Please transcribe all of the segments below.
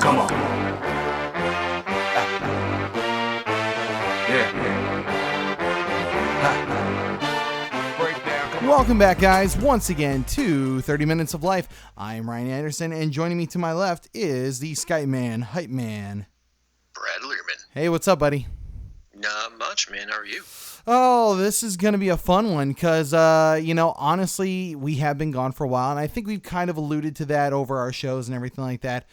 Come on. Yeah. Break down. Come on. Welcome back, guys, once again to 30 Minutes of Life. I'm Ryan Anderson, and joining me to my left is the Skype Man, Hype Man. Brad Learman. Hey, what's up, buddy? Not much, man. How are you? Oh, this is going to be a fun one because, honestly, we have been gone for a while, and I think we've kind of alluded to that over our shows and everything like that.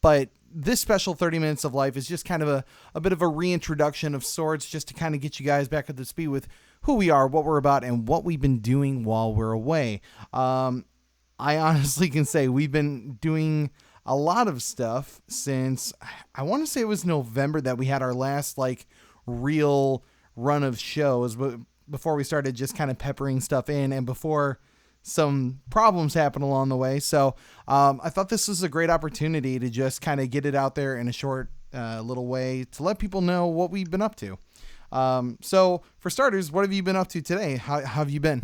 But this special 30 Minutes of Life is just kind of a bit of a reintroduction of sorts, just to kind of get you guys back up to speed with who we are, what we're about, and what we've been doing while we're away. I honestly can say we've been doing a lot of stuff since, I want to say it was November that we had our last, real run of shows, but before we started just kind of peppering stuff in and before some problems happened along the way. So I thought this was a great opportunity to just kind of get it out there in a short little way to let people know what we've been up to. So for starters, what have you been up to today? How have you been?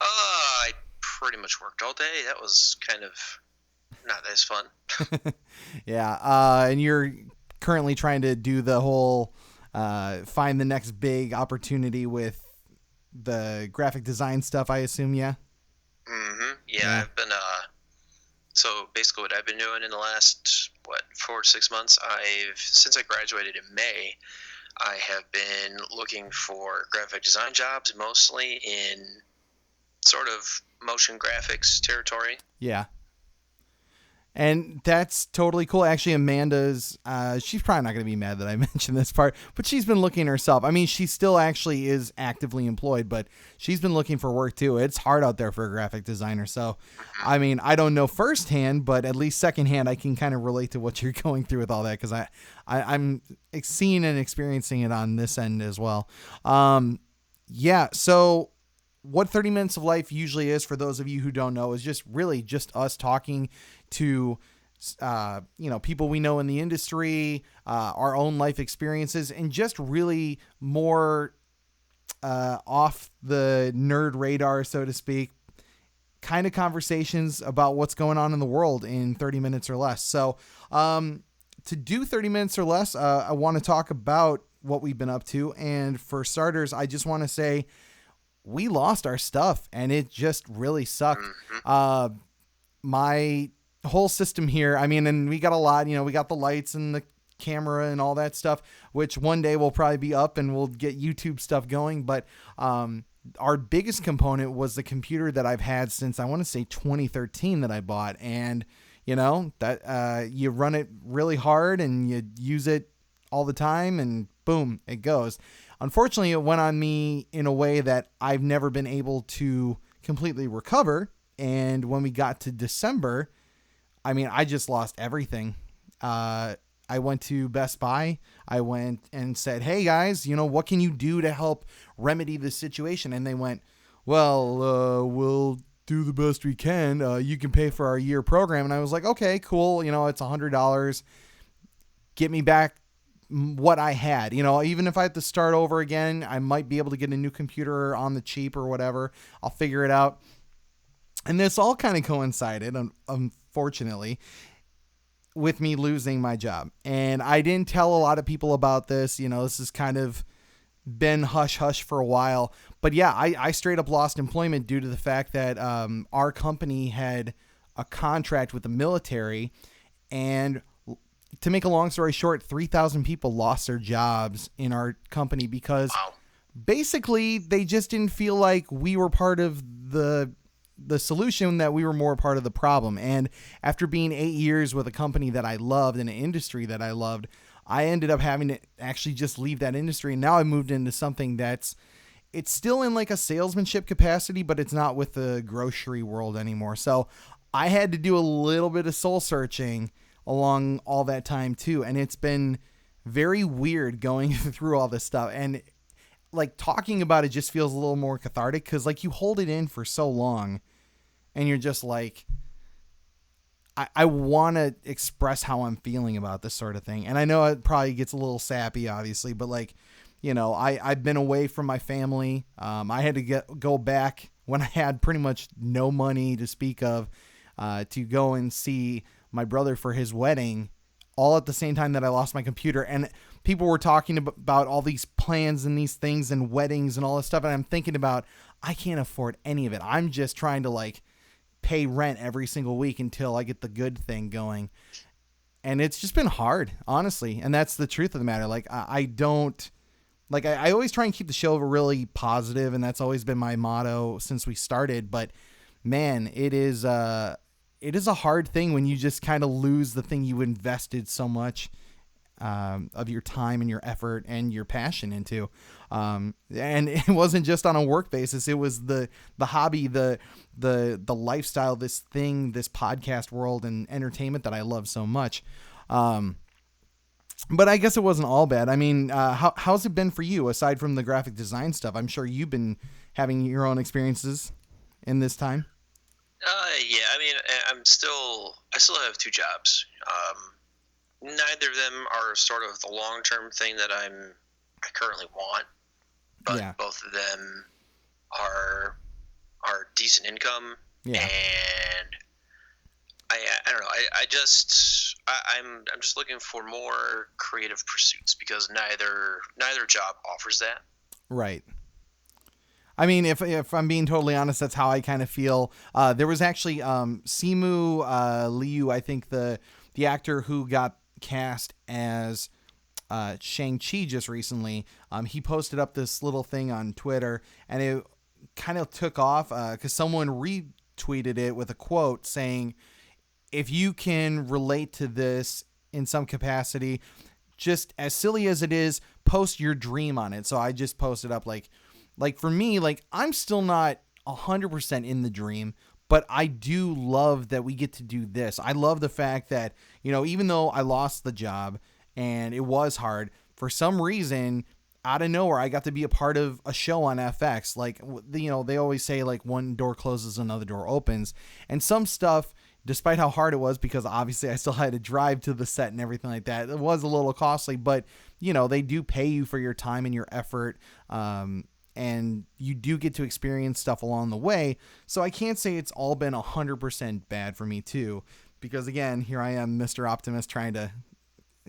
I pretty much worked all day. That was kind of not as fun. Yeah. And you're currently trying to do the whole find the next big opportunity with the graphic design stuff, I assume. Yeah. Mm-hmm. Yeah. I've been so basically what I've been doing in the last 4 to 6 months, since I graduated in May, I have been looking for graphic design jobs, mostly in sort of motion graphics territory. Yeah. And that's totally cool. Actually, Amanda's, she's probably not going to be mad that I mentioned this part, but she's been looking herself. I mean, she still actually is actively employed, but she's been looking for work too. It's hard out there for a graphic designer. So, I mean, I don't know firsthand, but at least secondhand, I can kind of relate to what you're going through with all that, because I'm seeing and experiencing it on this end as well. Yeah. So what 30 Minutes of Life usually is, for those of you who don't know, is just really just us talking to, people we know in the industry, our own life experiences, and just really more off the nerd radar, so to speak, kind of conversations about what's going on in the world in 30 minutes or less. So to do 30 minutes or less, I want to talk about what we've been up to. And for starters, I just want to say we lost our stuff, and it just really sucked. My whole system here, I mean, and we got a lot, we got the lights and the camera and all that stuff, which one day will probably be up and we'll get YouTube stuff going. But our biggest component was the computer that I've had since, I want to say 2013, that I bought. And, that you run it really hard and you use it all the time, and boom, it goes. Unfortunately, it went on me in a way that I've never been able to completely recover. And when we got to December, I mean, I just lost everything. I went to Best Buy. I went and said, hey guys, what can you do to help remedy this situation? And they went, well, we'll do the best we can. You can pay for our year program. And I was like, okay, cool. It's $100. Get me back what I had. Even if I have to start over again, I might be able to get a new computer on the cheap or whatever. I'll figure it out. And this all kind of coincided, unfortunately, with me losing my job. And I didn't tell a lot of people about this. This has kind of been hush hush for a while. But yeah, I straight up lost employment due to the fact that our company had a contract with the military. And to make a long story short, 3,000 people lost their jobs in our company because basically they just didn't feel like we were part of the solution, that we were more part of the problem. And after being 8 years with a company that I loved in an industry that I loved, I ended up having to actually just leave that industry. And now I moved into something it's still in like a salesmanship capacity, but it's not with the grocery world anymore. So I had to do a little bit of soul searching along all that time too. And it's been very weird going through all this stuff. And talking about it just feels a little more cathartic, because you hold it in for so long and you're just like, I want to express how I'm feeling about this sort of thing. And I know it probably gets a little sappy, obviously, but I've been away from my family. I had to go back when I had pretty much no money to speak of, to go and see my brother for his wedding, all at the same time that I lost my computer. And people were talking about all these plans and these things and weddings and all this stuff. And I'm thinking about, I can't afford any of it. I'm just trying to like pay rent every single week until I get the good thing going. And it's just been hard, honestly. And that's the truth of the matter. Like, I don't, like, I always try and keep the show really positive, and that's always been my motto since we started. But man, it is a hard thing when you just kind of lose the thing you invested so much of your time and your effort and your passion into. And it wasn't just on a work basis. It was the hobby, the lifestyle, this podcast world and entertainment that I love so much. But I guess it wasn't all bad. I mean, how's it been for you aside from the graphic design stuff? I'm sure you've been having your own experiences in this time. Yeah, I mean, I still have two jobs. Neither of them are sort of the long-term thing that I currently want, but yeah. Both of them are decent income. Yeah. And I don't know. I'm just looking for more creative pursuits because neither job offers that. Right. I mean, if I'm being totally honest, that's how I kind of feel. There was actually Simu Liu, I think the actor who got cast as Shang-Chi just recently. He posted up this little thing on Twitter, and it kind of took off because someone retweeted it with a quote saying, if you can relate to this in some capacity, just as silly as it is, post your dream on it. So I just posted up like for me, like I'm still not 100% in the dream, but I do love that we get to do this. I love the fact that, even though I lost the job and it was hard, for some reason, out of nowhere, I got to be a part of a show on FX. Like, they always say like one door closes, another door opens. And some stuff, despite how hard it was, because obviously I still had to drive to the set and everything like that, it was a little costly, but they do pay you for your time and your effort. And you do get to experience stuff along the way. So I can't say it's all been 100% bad for me too, because again, here I am, Mr. Optimist, trying to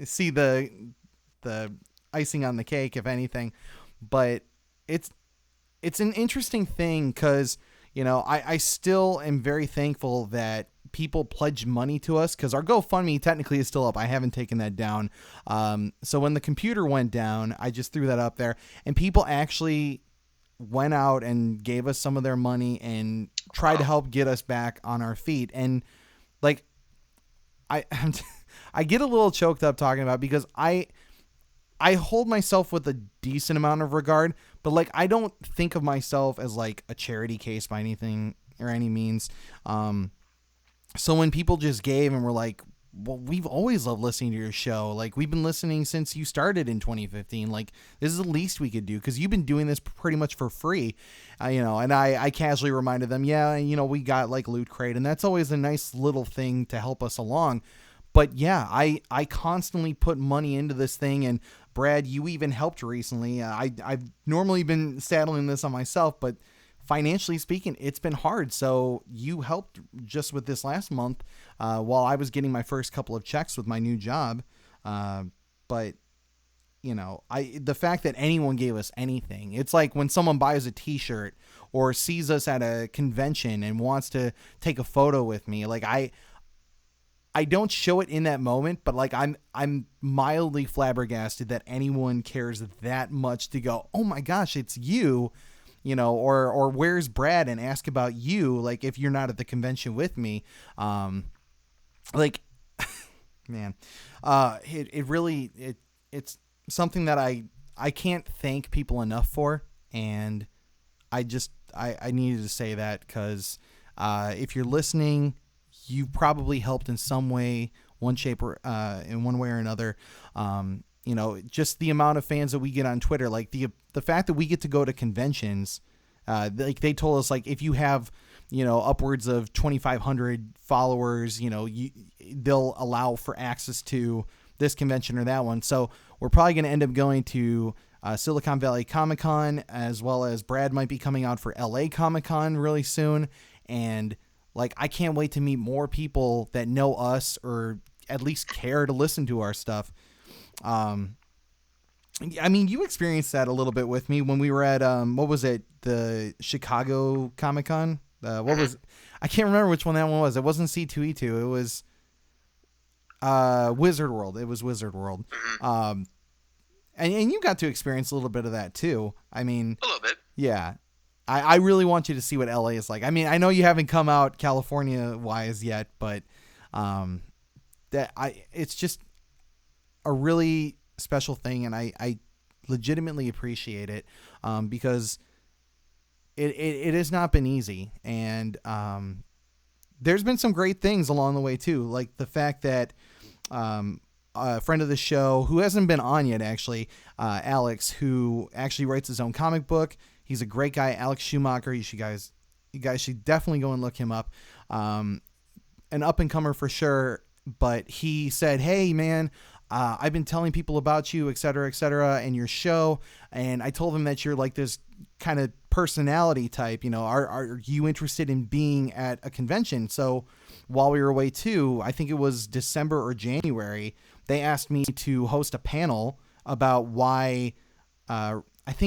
see the icing on the cake, if anything. But it's an interesting thing because, I still am very thankful that people pledge money to us, because our GoFundMe technically is still up. I haven't taken that down. So when the computer went down, I just threw that up there, and people actually went out and gave us some of their money and tried to help get us back on our feet. And like, I get a little choked up talking about it because I hold myself with a decent amount of regard, but like, I don't think of myself as like a charity case by anything or any means. So when people just gave and were like, well, we've always loved listening to your show. Like, we've been listening since you started in 2015. Like, this is the least we could do because you've been doing this pretty much for free, and I casually reminded them, we got like Loot Crate, and that's always a nice little thing to help us along. But yeah, I constantly put money into this thing, and Brad, you even helped recently. I've normally been saddling this on myself, but financially speaking, it's been hard. So you helped just with this last month while I was getting my first couple of checks with my new job. But the fact that anyone gave us anything, it's like when someone buys a t-shirt or sees us at a convention and wants to take a photo with me. Like I don't show it in that moment, but like I'm mildly flabbergasted that anyone cares that much to go, oh my gosh, it's you. Or where's Brad, and ask about you, like, if you're not at the convention with me. Like, man, it really, it's something that I can't thank people enough for. And I needed to say that because, if you're listening, you probably helped in some way, one shape or, in one way or another. Just the amount of fans that we get on Twitter, like the fact that we get to go to conventions, like they told us, like, if you have, upwards of 2,500 followers, they'll allow for access to this convention or that one. So we're probably going to end up going to Silicon Valley Comic-Con, as well as Brad might be coming out for LA Comic-Con really soon. And like, I can't wait to meet more people that know us or at least care to listen to our stuff. I mean, you experienced that a little bit with me when we were at what was it, the Chicago Comic-Con? What was, I can't remember which one that one was. It wasn't C2E2. It was Wizard World. It was Wizard World. And you got to experience a little bit of that too. I mean, a little bit. Yeah. I really want you to see what LA is like. I mean, I know you haven't come out California wise yet, but it's just a really special thing, and I legitimately appreciate it because it has not been easy, and there's been some great things along the way too, like the fact that a friend of the show who hasn't been on yet, actually, Alex, who actually writes his own comic book. He's a great guy, Alex Schumacher. You guys should definitely go and look him up. An up and comer for sure. But he said, "Hey man, I've been telling people about you, et cetera, and your show. And I told him that you're like this kind of personality type. You know, are you interested in being at a convention?" So while we were away too, I think it was December or January, they asked me to host a panel about why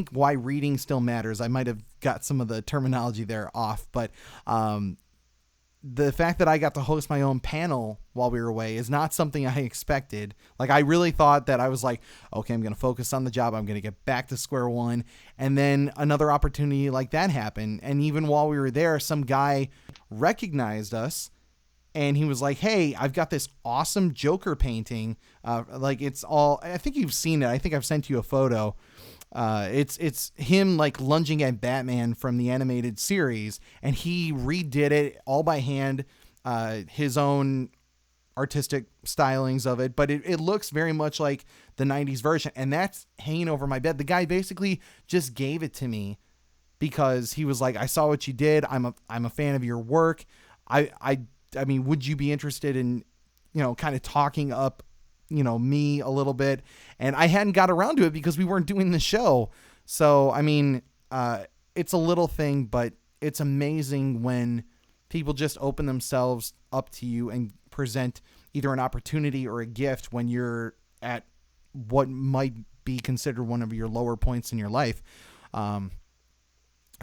reading still matters. I might have got some of the terminology there off, but the fact that I got to host my own panel while we were away is not something I expected. Like, I really thought that I was like, okay, I'm going to focus on the job. I'm going to get back to square one. And then another opportunity like that happened. And even while we were there, some guy recognized us and he was like, "Hey, I've got this awesome Joker painting. Like, it's all, I think you've seen it. I think I've sent you a photo. It's him like lunging at Batman from the animated series, and he redid it all by hand, his own artistic stylings of it, but it looks very much like the 90s version, and that's hanging over my bed. The guy basically just gave it to me because he was like, "I saw what you did. I'm a fan of your work. I mean, would you be interested in, you know, kind of talking up, you know, me a little bit?" And I hadn't got around to it because we weren't doing the show. So, I mean, it's a little thing, but it's amazing when people just open themselves up to you and present either an opportunity or a gift when you're at what might be considered one of your lower points in your life.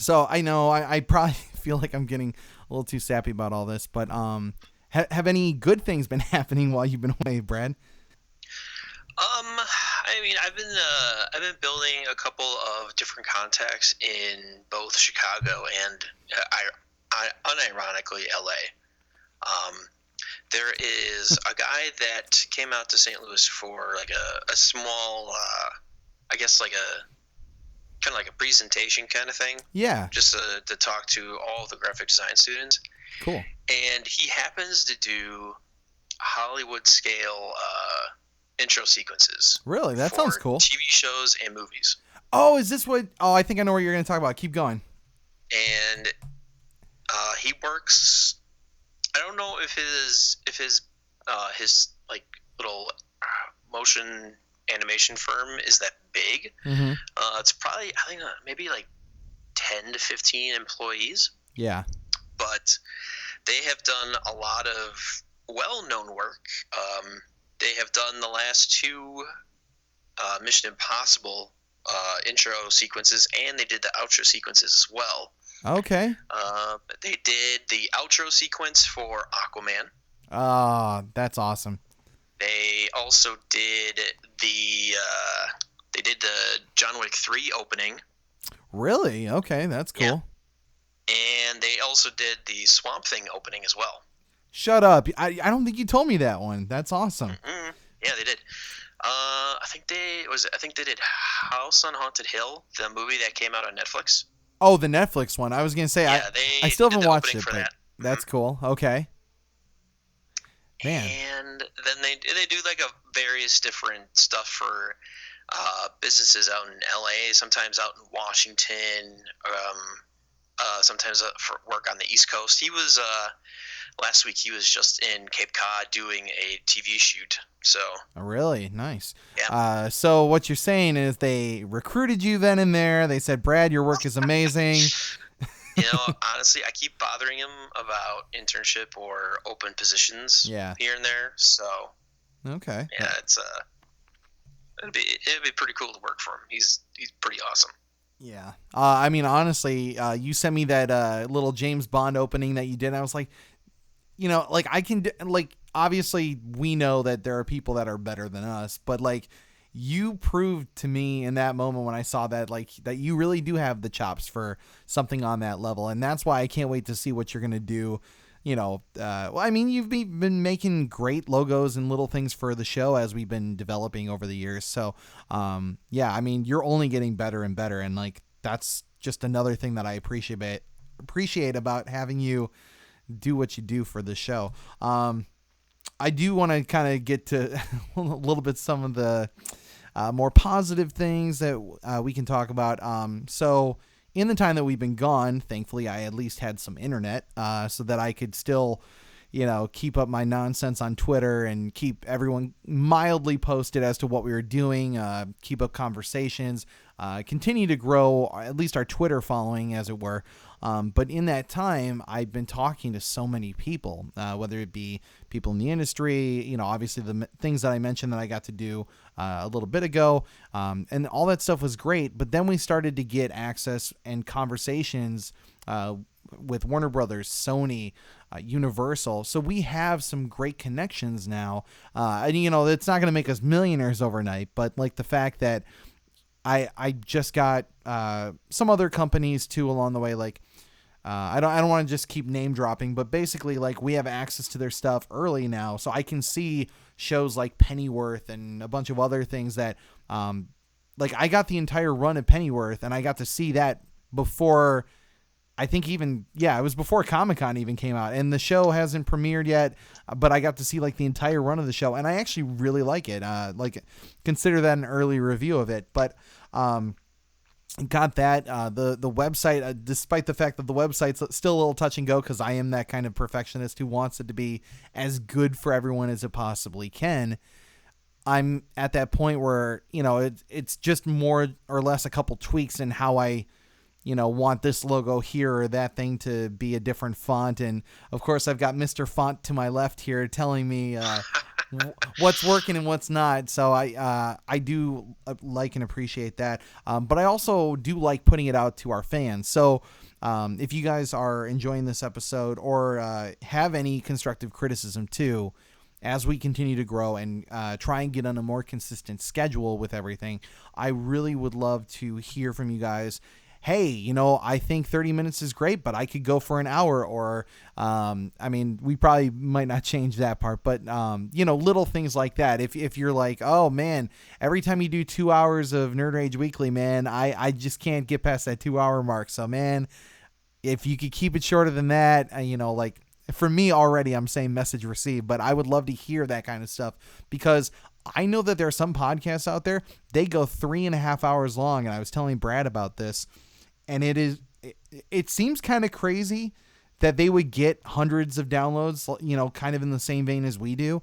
So I know I probably feel like I'm getting a little too sappy about all this, but have any good things been happening while you've been away, Brad? I mean, I've been building a couple of different contacts in both Chicago and unironically LA. There is a guy that came out to St. Louis for like a small, I guess like a kind of like a presentation kind of thing. Yeah. Just to talk to all the graphic design students. Cool. And he happens to do Hollywood scale intro sequences. Really? That sounds cool. TV shows and movies. Oh, is this what? Oh, I think I know what you're going to talk about. Keep going. And he works. I don't know if his like little motion animation firm is that big. Mm-hmm. It's probably, I think, maybe like 10 to 15 employees. Yeah. But they have done a lot of well-known work. They have done the last two Mission Impossible intro sequences, and they did the outro sequences as well. Okay. They did the outro sequence for Aquaman. That's awesome. They also did the John Wick 3 opening. Really? Okay, that's cool. Yeah. And they also did the Swamp Thing opening as well. Shut up. I don't think you told me that one. That's awesome. Mm-hmm. Yeah, they did. I think they did House on Haunted Hill, the movie that came out on Netflix. Oh, the Netflix one. I was going to say, yeah, I still haven't watched it, but that. That's cool. Okay. Man. And then they do like a various different stuff for businesses out in LA, sometimes out in Washington, sometimes for work on the East Coast. He was last week. He was just in Cape Cod doing a TV shoot. So really nice. Yeah. So what you're saying is they recruited you then and there. They said, "Brad, your work is amazing." Honestly, I keep bothering him about internship or open positions Yeah. here and there. So Okay. yeah, it'd be pretty cool to work for him. He's pretty awesome. Yeah. I mean, honestly, you sent me that little James Bond opening that you did. And I was like, like I can, like, obviously we know that there are people that are better than us, but like you proved to me in that moment when I saw that, like, that you really do have the chops for something on that level. And that's why I can't wait to see what you're going to do. Well, I mean, you've been making great logos and little things for the show as we've been developing over the years. So, yeah, I mean, you're only getting better and better. And like, that's just another thing that I appreciate about having you do what you do for the show. I do want to kind of get to a little bit some of the more positive things that we can talk about. So in the time that we've been gone, thankfully, I at least had some internet so that I could still, keep up my nonsense on Twitter and keep everyone mildly posted as to what we were doing, keep up conversations, continue to grow at least our Twitter following, as it were. But in that time, I've been talking to so many people, whether it be people in the industry, obviously the things that I mentioned that I got to do a little bit ago, and all that stuff was great. But then we started to get access and conversations with Warner Brothers, Sony, Universal. So we have some great connections now. And, it's not going to make us millionaires overnight, but like the fact that I just got some other companies too along the way. Like I don't want to just keep name dropping, but basically like we have access to their stuff early now, so I can see shows like Pennyworth and a bunch of other things that like I got the entire run of Pennyworth, and I got to see that before. I think it was before Comic-Con even came out, and the show hasn't premiered yet, but I got to see like the entire run of the show, and I actually really like it. Like, consider that an early review of it, but got that. The website, despite the fact that the website's still a little touch and go, because I am that kind of perfectionist who wants it to be as good for everyone as it possibly can. I'm at that point where, it's just more or less a couple tweaks in how I want this logo here or that thing to be a different font. And of course I've got Mr. Font to my left here telling me what's working and what's not. So I do like and appreciate that. But I also do like putting it out to our fans. So if you guys are enjoying this episode or have any constructive criticism too, as we continue to grow and try and get on a more consistent schedule with everything, I really would love to hear from you guys. Hey, I think 30 minutes is great, but I could go for an hour, or, we probably might not change that part, but, little things like that. If you're like, oh man, every time you do 2 hours of Nerd Rage Weekly, man, I just can't get past that 2 hour mark. So man, if you could keep it shorter than that, like for me already, I'm saying message received, but I would love to hear that kind of stuff, because I know that there are some podcasts out there, they go 3.5 hours long. And I was telling Brad about this, and it seems kind of crazy that they would get hundreds of downloads, kind of in the same vein as we do.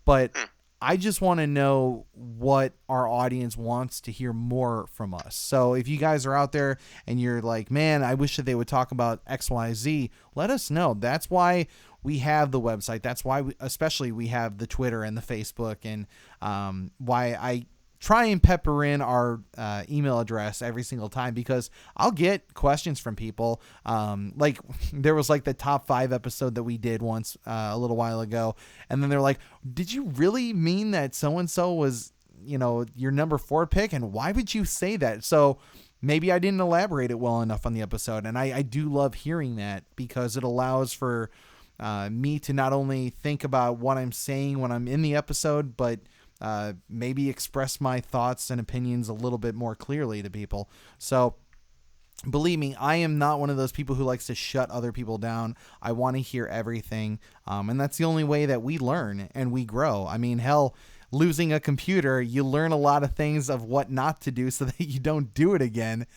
But I just want to know what our audience wants to hear more from us. So if you guys are out there and you're like, man, I wish that they would talk about XYZ, let us know. That's why we have the website. That's why especially we have the Twitter and the Facebook, and why I try and pepper in our email address every single time, because I'll get questions from people. Like there was like the top 5 episode that we did once a little while ago. And then they're like, did you really mean that so-and-so was, your number 4 pick? And why would you say that? So maybe I didn't elaborate it well enough on the episode. And I do love hearing that, because it allows for me to not only think about what I'm saying when I'm in the episode, but maybe express my thoughts and opinions a little bit more clearly to people. So believe me, I am not one of those people who likes to shut other people down. I want to hear everything. And that's the only way that we learn and we grow. I mean, hell, losing a computer, you learn a lot of things of what not to do so that you don't do it again.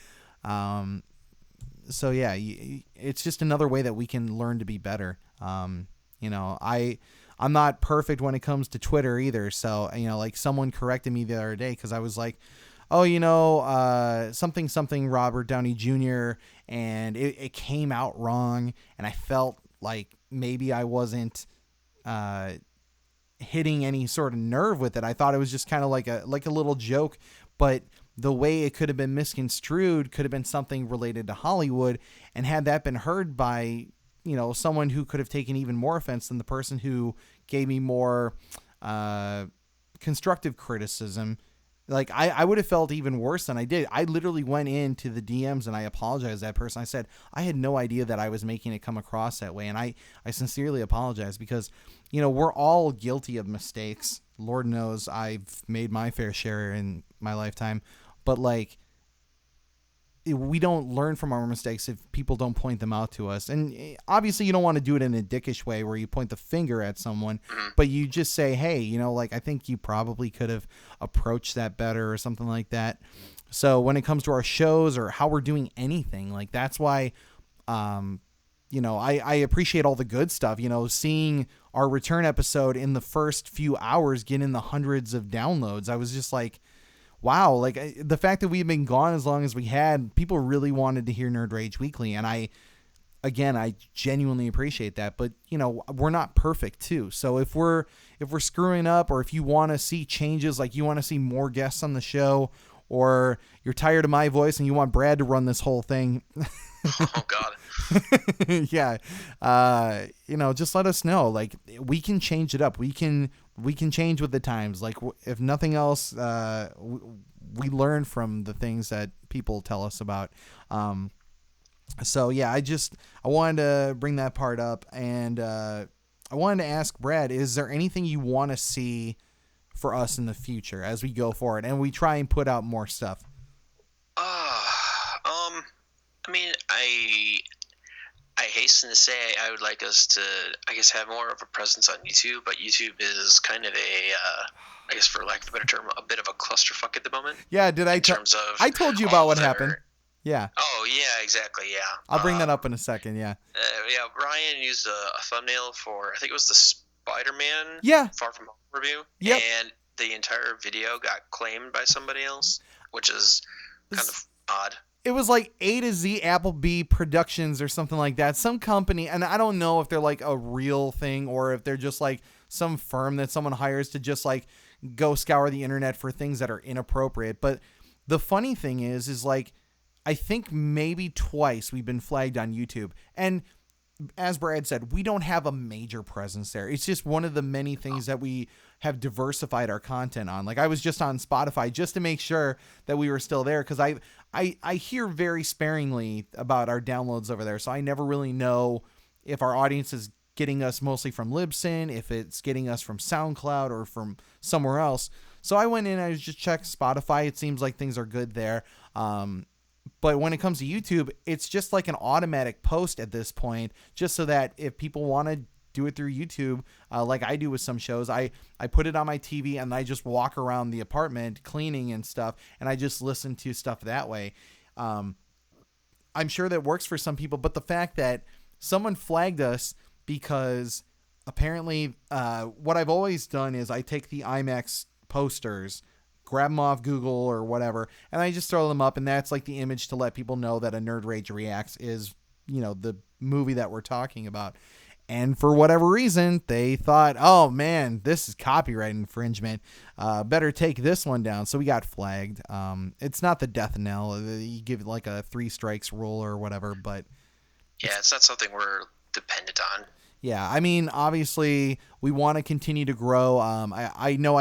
So yeah, it's just another way that we can learn to be better. I'm not perfect when it comes to Twitter either. So, like someone corrected me the other day, because I was like, oh, something Robert Downey Jr. and it came out wrong, and I felt like maybe I wasn't hitting any sort of nerve with it. I thought it was just kind of like a little joke, but the way it could have been misconstrued could have been something related to Hollywood, and had that been heard by someone who could have taken even more offense than the person who gave me more constructive criticism, like I would have felt even worse than I did. I literally went into the DMs and I apologized to that person. I said, I had no idea that I was making it come across that way. And I sincerely apologize because, we're all guilty of mistakes. Lord knows I've made my fair share in my lifetime, but like, we don't learn from our mistakes if people don't point them out to us. And obviously you don't want to do it in a dickish way where you point the finger at someone, but you just say, hey, I think you probably could have approached that better or something like that. So when it comes to our shows or how we're doing anything, like that's why, I appreciate all the good stuff, seeing our return episode in the first few hours get in the hundreds of downloads. I was just like, wow, like the fact that we've been gone as long as we had, people really wanted to hear Nerd Rage Weekly. And I genuinely appreciate that. But, we're not perfect too. So if we're screwing up, or if you want to see changes, like you want to see more guests on the show, or you're tired of my voice and you want Brad to run this whole thing. Oh God. Yeah. Just let us know. Like we can change it up. We can change with the times. Like if nothing else, we learn from the things that people tell us about. So yeah, I wanted to bring that part up, and I wanted to ask Brad, is there anything you want to see for us in the future as we go forward and we try and put out more stuff? I mean, I hasten to say I would like us to, I guess, have more of a presence on YouTube, but YouTube is kind of I guess for lack of a better term, a bit of a clusterfuck at the moment. Yeah, I told you about what happened. Yeah. Oh, yeah, exactly, yeah. I'll bring that up in a second, yeah. Yeah, Ryan used a thumbnail for, I think it was the Spider-Man Far From Home review. Yep. And the entire video got claimed by somebody else, which is kind of odd. It was like A to Z Applebee Productions or something like that. Some company, and I don't know if they're like a real thing or if they're just like some firm that someone hires to just like go scour the internet for things that are inappropriate. But the funny thing is like, I think maybe twice we've been flagged on YouTube. And as Brad said, we don't have a major presence there. It's just one of the many things that we have diversified our content on. Like I was just on Spotify just to make sure that we were still there, because I hear very sparingly about our downloads over there. So I never really know if our audience is getting us mostly from Libsyn, if it's getting us from SoundCloud or from somewhere else. So I went in and I just checked Spotify. It seems like things are good there. But when it comes to YouTube, it's just like an automatic post at this point, just so that if people want to do it through YouTube, like I do with some shows, I put it on my TV and I just walk around the apartment cleaning and stuff, and I just listen to stuff that way. I'm sure that works for some people, but the fact that someone flagged us because apparently what I've always done is I take the IMAX posters, grab them off Google or whatever, and I just throw them up, and that's like the image to let people know that a Nerd Rage Reacts is, the movie that we're talking about. And for whatever reason, they thought, oh man, this is copyright infringement. Better take this one down. So we got flagged. It's not the death knell. You give it like a 3 strikes rule or whatever, but yeah, it's not something we're dependent on. Yeah, I mean, obviously, we want to continue to grow. I know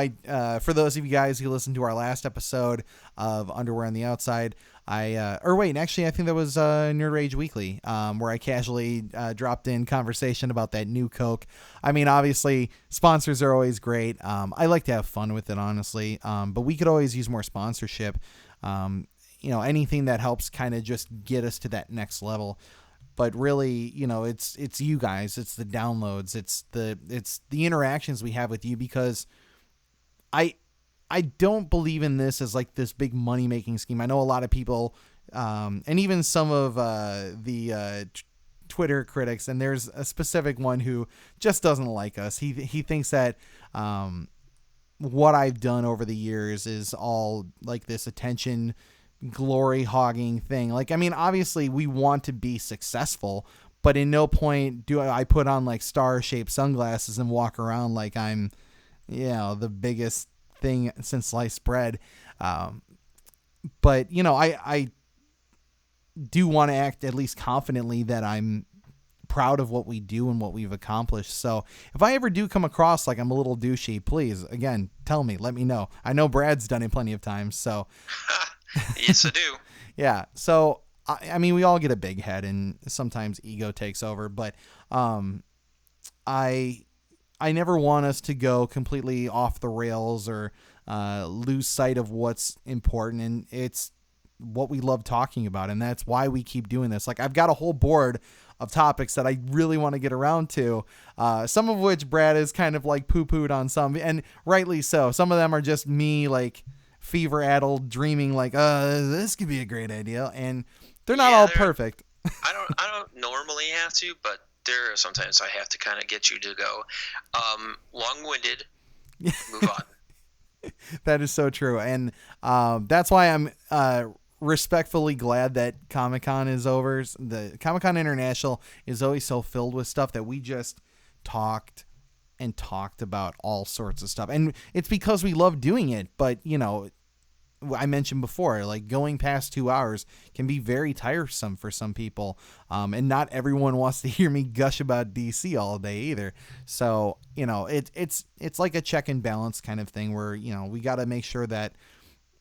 for those of you guys who listened to our last episode of Underwear on the Outside, I think that was Nerd Rage Weekly, where I casually dropped in conversation about that new Coke. I mean, obviously, sponsors are always great. I like to have fun with it, honestly, but we could always use more sponsorship. Anything that helps kind of just get us to that next level. But really, it's you guys, it's the downloads, it's the interactions we have with you, because I don't believe in this as like this big money making scheme. I know a lot of people, and even some of the Twitter critics, and there's a specific one who just doesn't like us. He thinks that what I've done over the years is all like this attention glory hogging thing. Like, I mean, obviously we want to be successful, but in no point do I put on like star shaped sunglasses and walk around like I'm, the biggest thing since sliced bread. But I do want to act at least confidently that I'm proud of what we do and what we've accomplished. So if I ever do come across like I'm a little douchey, please, again, tell me, let me know. I know Brad's done it plenty of times. So yes, I do. yeah. So, I mean, we all get a big head and sometimes ego takes over, but I never want us to go completely off the rails or lose sight of what's important. And it's what we love talking about. And that's why we keep doing this. Like, I've got a whole board of topics that I really want to get around to, some of which Brad is kind of like poo-pooed on some, and rightly so. Some of them are just me like fever-addled dreaming like, this could be a great idea. And they're not all perfect. I don't normally have to, but there are sometimes I have to kind of get you to go long-winded, move on. That is so true. And that's why I'm respectfully glad that Comic-Con is over. The Comic-Con International is always so filled with stuff that we just talked about all sorts of stuff. And it's because we love doing it. But, I mentioned before, like going past 2 hours can be very tiresome for some people. And not everyone wants to hear me gush about DC all day either. So, it's like a check and balance kind of thing where, we got to make sure that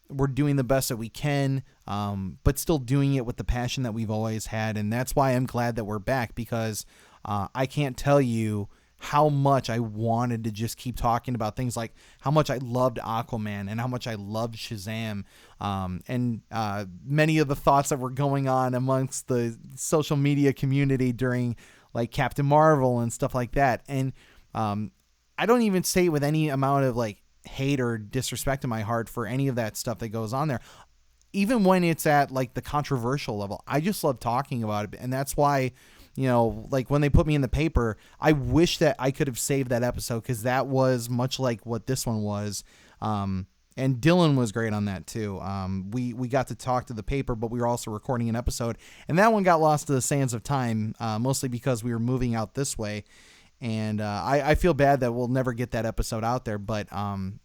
we're doing the best that we can, but still doing it with the passion that we've always had. And that's why I'm glad that we're back, because I can't tell you how much I wanted to just keep talking about things like how much I loved Aquaman and how much I loved Shazam, and many of the thoughts that were going on amongst the social media community during like Captain Marvel and stuff like that. And I don't even say it with any amount of like hate or disrespect in my heart for any of that stuff that goes on there. Even when it's at like the controversial level, I just love talking about it. And that's why, like when they put me in the paper, I wish that I could have saved that episode, because that was much like what this one was. And Dylan was great on that too. We got to talk to the paper, but we were also recording an episode, and that one got lost to the sands of time, mostly because we were moving out this way. And I feel bad that we'll never get that episode out there. But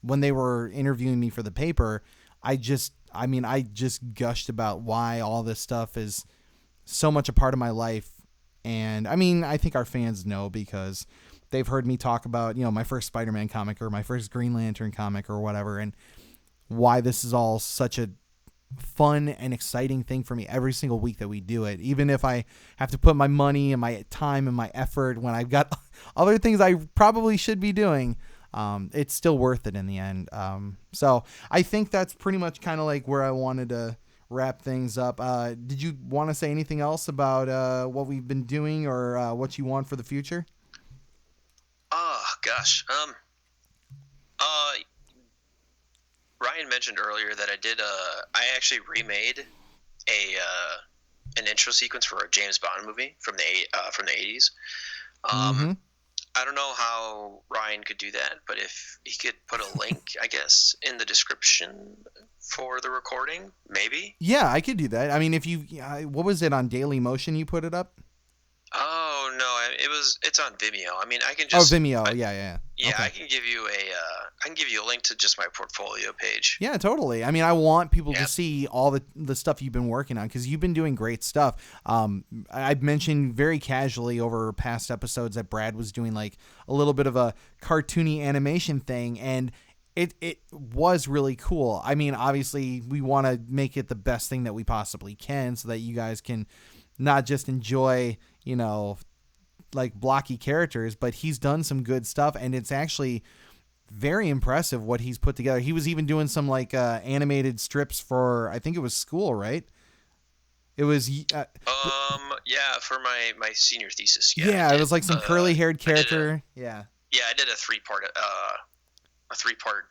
when they were interviewing me for the paper, I just gushed about why all this stuff is so much a part of my life. And I mean, I think our fans know, because they've heard me talk about, my first Spider-Man comic or my first Green Lantern comic or whatever, and why this is all such a fun and exciting thing for me every single week that we do it. Even if I have to put my money and my time and my effort when I've got other things I probably should be doing, it's still worth it in the end. So I think that's pretty much kind of like where I wanted to wrap things up. Did you want to say anything else about what we've been doing or what you want for the future? Oh gosh. Ryan mentioned earlier that I actually remade an intro sequence for a James Bond movie from the 80s. I don't know how Ryan could do that, but if he could put a link, I guess, in the description for the recording, maybe. Yeah, I could do that. I mean, if you, what was it on Daily Motion? You put it up? Oh no, it's on Vimeo. I mean, I can just. Oh, Vimeo. Yeah. Yeah, okay. I can give you a link to just my portfolio page. Yeah, totally. I mean, I want people to see all the stuff you've been working on, because you've been doing great stuff. I've mentioned very casually over past episodes that Brad was doing like a little bit of a cartoony animation thing, and it was really cool. I mean, obviously we want to make it the best thing that we possibly can, so that you guys can not just enjoy, like blocky characters, but he's done some good stuff, and it's actually very impressive what he's put together. He was even doing some like animated strips for, I think it was school, right? It was for my senior thesis. Yeah, it was like some curly-haired character. I did a three-part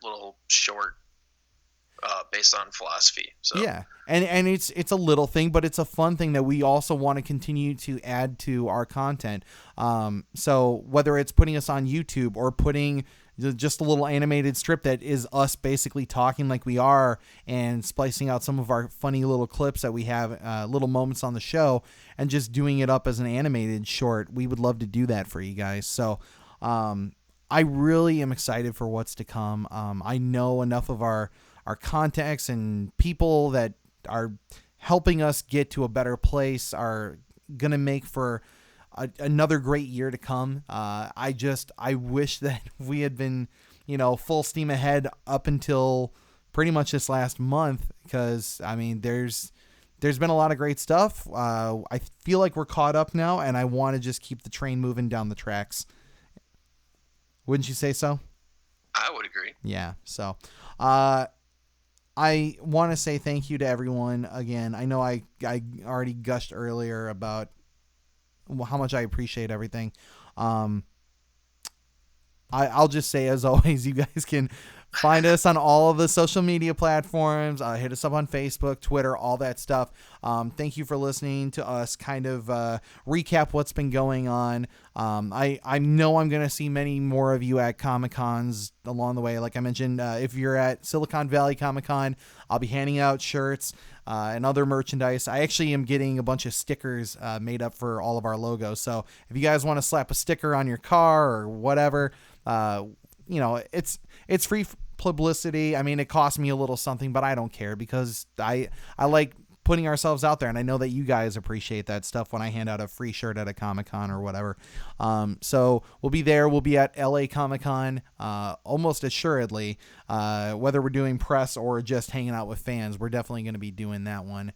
little short based on philosophy. So yeah, and it's a little thing, but it's a fun thing that we also want to continue to add to our content. So whether it's putting us on YouTube or putting just a little animated strip that is us basically talking like we are and splicing out some of our funny little clips that we have, little moments on the show, and just doing it up as an animated short, we would love to do that for you guys. So I really am excited for what's to come. I know enough of our contacts and people that are helping us get to a better place are going to make for another great year to come. I wish that we had been, full steam ahead up until pretty much this last month, because I mean, there's been a lot of great stuff. I feel like we're caught up now, and I want to just keep the train moving down the tracks. Wouldn't you say so? I would agree. Yeah. So, I want to say thank you to everyone again. I know I already gushed earlier about how much I appreciate everything. I'll just say, as always, you guys can find us on all of the social media platforms. Hit us up on Facebook, Twitter, all that stuff. Thank you for listening to us kind of recap what's been going on. I know I'm going to see many more of you at Comic-Cons along the way. Like I mentioned, if you're at Silicon Valley Comic-Con, I'll be handing out shirts and other merchandise. I actually am getting a bunch of stickers made up for all of our logos. So if you guys want to slap a sticker on your car or whatever, it's free publicity. I mean, it costs me a little something, but I don't care, because I like putting ourselves out there, and I know that you guys appreciate that stuff when I hand out a free shirt at a Comic-Con or whatever. So we'll be there. We'll be at LA Comic-Con almost assuredly, whether we're doing press or just hanging out with fans. We're definitely going to be doing that one.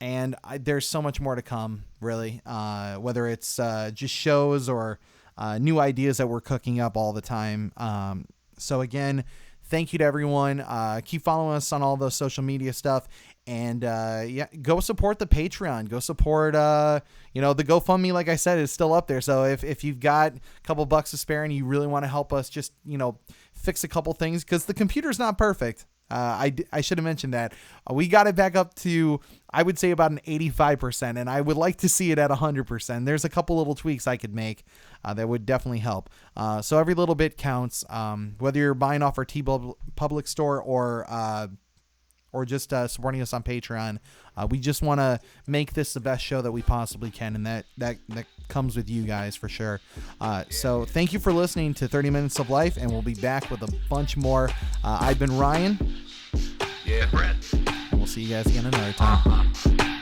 And there's so much more to come, really, whether it's just shows or new ideas that we're cooking up all the time. So again, thank you to everyone. Keep following us on all those social media stuff, and go support the Patreon. Go support the GoFundMe. Like I said, is still up there. So if you've got a couple bucks to spare and you really want to help us, just fix a couple things, because the computer's not perfect. I should have mentioned that. We got it back up to, I would say, about an 85%, and I would like to see it at 100%. There's a couple little tweaks I could make that would definitely help. So every little bit counts, whether you're buying off our Public store or just supporting us on Patreon. We just want to make this the best show that we possibly can, and that comes with you guys for sure. So thank you for listening to 30 Minutes of Life, and we'll be back with a bunch more. I've been Ryan. Yeah, Brett. And we'll see you guys again another time.